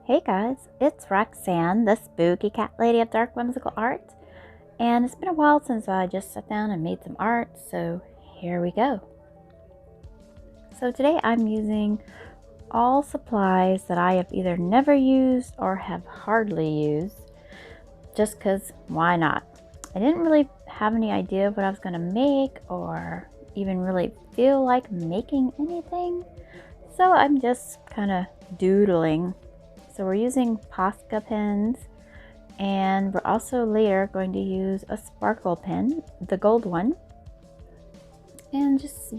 Hey guys, it's Roxanne, the spooky cat lady of Dark Whimsical Art, and it's been a while since I just sat down and made some art, so here we go. So today I'm using all supplies that I have either never used or have hardly used, just because why not? I didn't really have any idea of what I was going to make or even really feel like making anything, so I'm just kind of doodling. So we're using Posca pens, and we're also later going to use a sparkle pen, the gold one, and just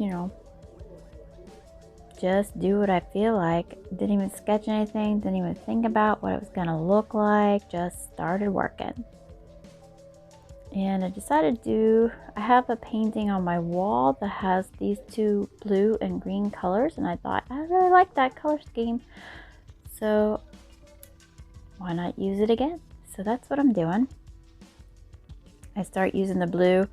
just do what I feel like. Didn't even sketch anything, didn't even think about what it was gonna look like, just started working. And I decided I have a painting on my wall that has these two blue and green colors, and I thought I really like that color scheme, so why not use it again? So that's what I'm doing. I start using the blue.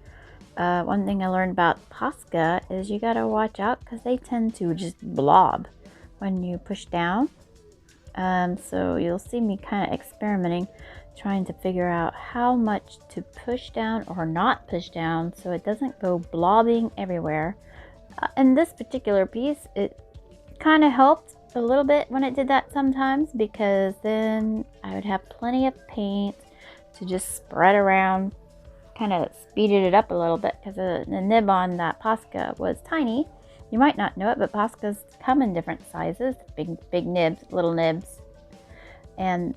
One thing I learned about Posca is you gotta watch out because they tend to just blob when you push down. So you'll see me kind of experimenting, trying to figure out how much to push down or not push down so it doesn't go blobbing everywhere. In this particular piece, it kind of helped a little bit when it did that sometimes, because then I would have plenty of paint to just spread around, kind of speeded it up a little bit because the nib on that Posca was tiny. You might not know it, but Poscas come in different sizes, big nibs, little nibs, and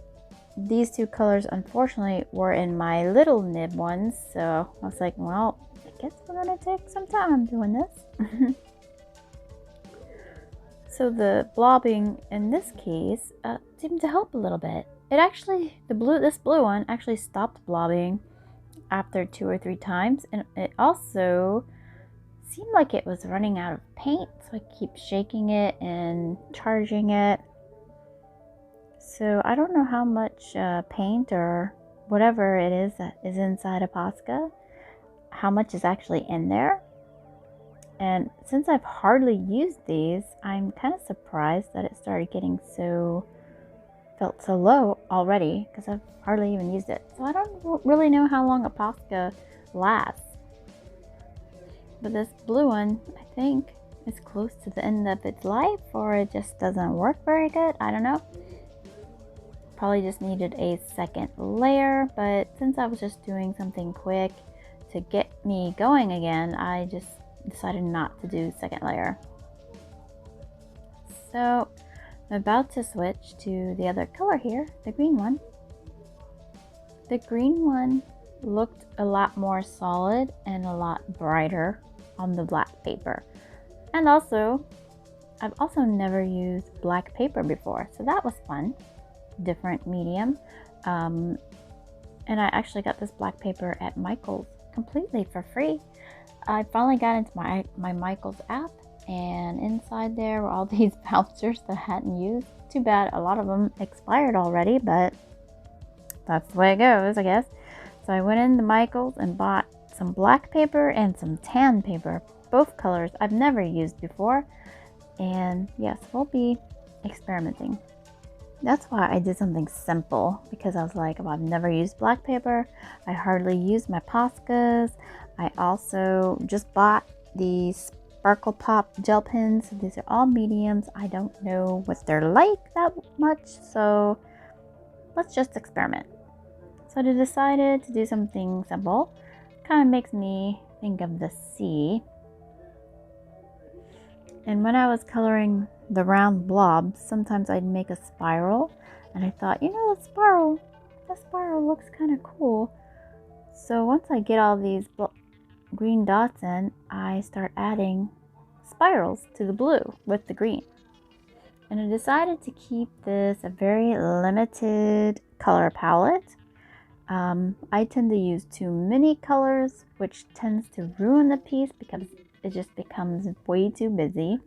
these two colors unfortunately were in my little nib ones, so I was like, well, I guess we're gonna take some time doing this. So the blobbing in this case seemed to help a little bit. It actually, this blue one actually stopped blobbing after 2 or 3 times, and it also seemed like it was running out of paint, so I keep shaking it and charging it. So I don't know how much paint or whatever it is that is inside a Posca, how much is actually in there. And since I've hardly used these, I'm kind of surprised that it started getting felt so low already, because I've hardly even used it. So I don't really know how long a Posca lasts. But this blue one, I think, is close to the end of its life, or it just doesn't work very good. I don't know. Probably just needed a second layer, but since I was just doing something quick to get me going again, I just decided not to do second layer. So I'm about to switch to the other color here, the green one. The green one looked a lot more solid and a lot brighter on the black paper. And also, I've also never used black paper before, so that was fun. Different medium. And I actually got this black paper at Michael's completely for free. I finally got into my Michael's app, and inside there were all these vouchers that I hadn't used. Too bad a lot of them expired already, but that's the way it goes, I guess. So I went into Michael's and bought some black paper and some tan paper, both colors I've never used before. And yes, we'll be experimenting. That's why I did something simple, because I was like, well, I've never used black paper. I hardly use my Poscas. I also just bought these Sparkle Pop gel pens. These are all mediums. I don't know what they're like that much, so let's just experiment. So I decided to do something simple. Kind of makes me think of the sea. And when I was coloring the round blobs, sometimes I'd make a spiral, and I thought, that spiral looks kind of cool. So once I get all these green dots in, I start adding spirals to the blue with the green. And I decided to keep this a very limited color palette. I tend to use too many colors, which tends to ruin the piece because it just becomes way too busy.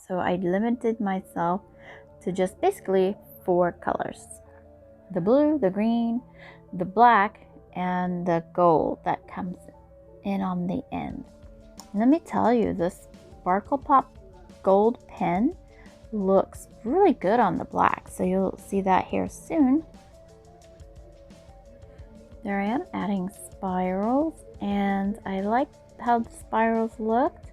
So I limited myself to just basically 4 colors: the blue, the green, the black, and the gold that comes in on the end. And let me tell you, this Sparkle Pop gold pen looks really good on the black. So you'll see that here soon. There I am adding spirals, and I liked how the spirals looked.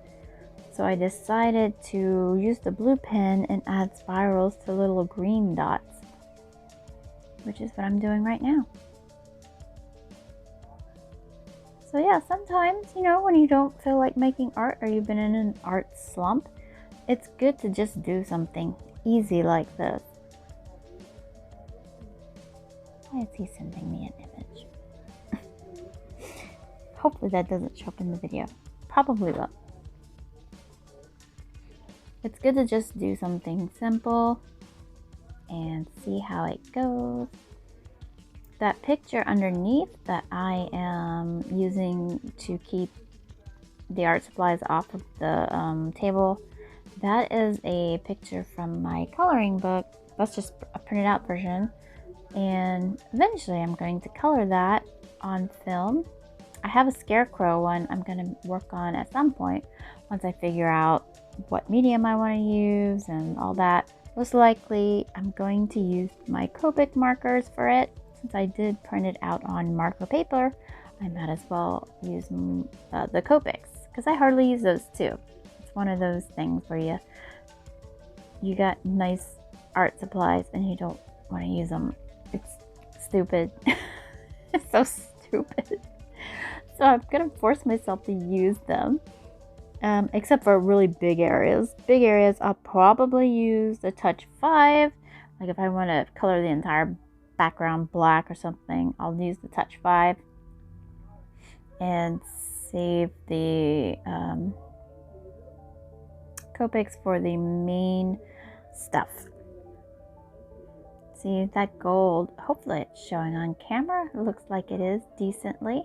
So I decided to use the blue pen and add spirals to little green dots, which is what I'm doing right now. So yeah, sometimes, you know, when you don't feel like making art or you've been in an art slump, it's good to just do something easy like this. Why is he sending me an image? Hopefully that doesn't show up in the video. Probably will. It's good to just do something simple and see how it goes. That picture underneath that I am using to keep the art supplies off of the table, that is a picture from my coloring book. That's just a printed out version, and eventually I'm going to color that on film. I have a scarecrow one I'm going to work on at some point once I figure out what medium I want to use and all that. Most likely I'm going to use my Copic markers for it. Since I did print it out on marker paper, I might as well use the Copics because I hardly use those too. It's one of those things where you got nice art supplies and you don't want to use them. It's stupid. It's so stupid. So I'm gonna force myself to use them. Except for really big areas. Big areas, I'll probably use the Touch 5. Like if I want to color the entire background black or something, I'll use the Touch 5 and save the Copics for the main stuff. See that gold, hopefully it's showing on camera. It looks like it is decently.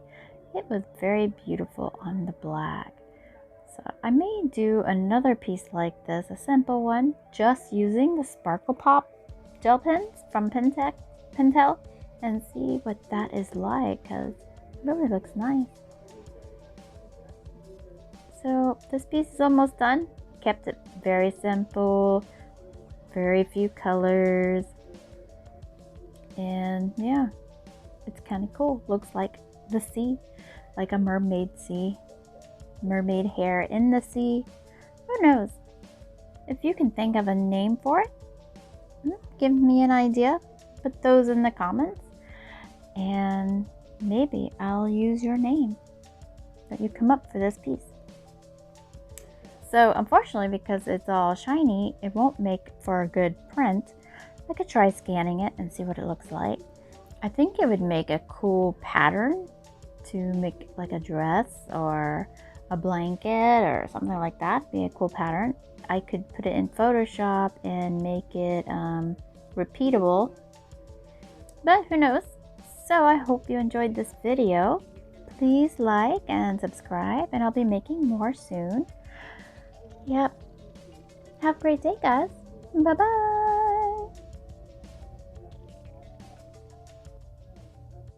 It was very beautiful on the black. So I may do another piece like this, a simple one, just using the Sparkle Pop gel pens from Pentel, and see what that is like, because it really looks nice. So this piece is almost done. Kept it very simple, very few colors, and yeah, it's kind of cool. Looks like the sea, like a mermaid sea. Mermaid hair in the sea. Who knows? If you can think of a name for it, give me an idea. Put those in the comments, and maybe I'll use your name that you come up for this piece. So unfortunately, because it's all shiny, it won't make for a good print. I could try scanning it and see what it looks like. I think it would make a cool pattern to make like a dress or a blanket or something like that. Be a cool pattern. I could put it in Photoshop and make it repeatable, but who knows. So I hope you enjoyed this video. Please like and subscribe, and I'll be making more soon. Yep. Have a great day, guys. Bye bye.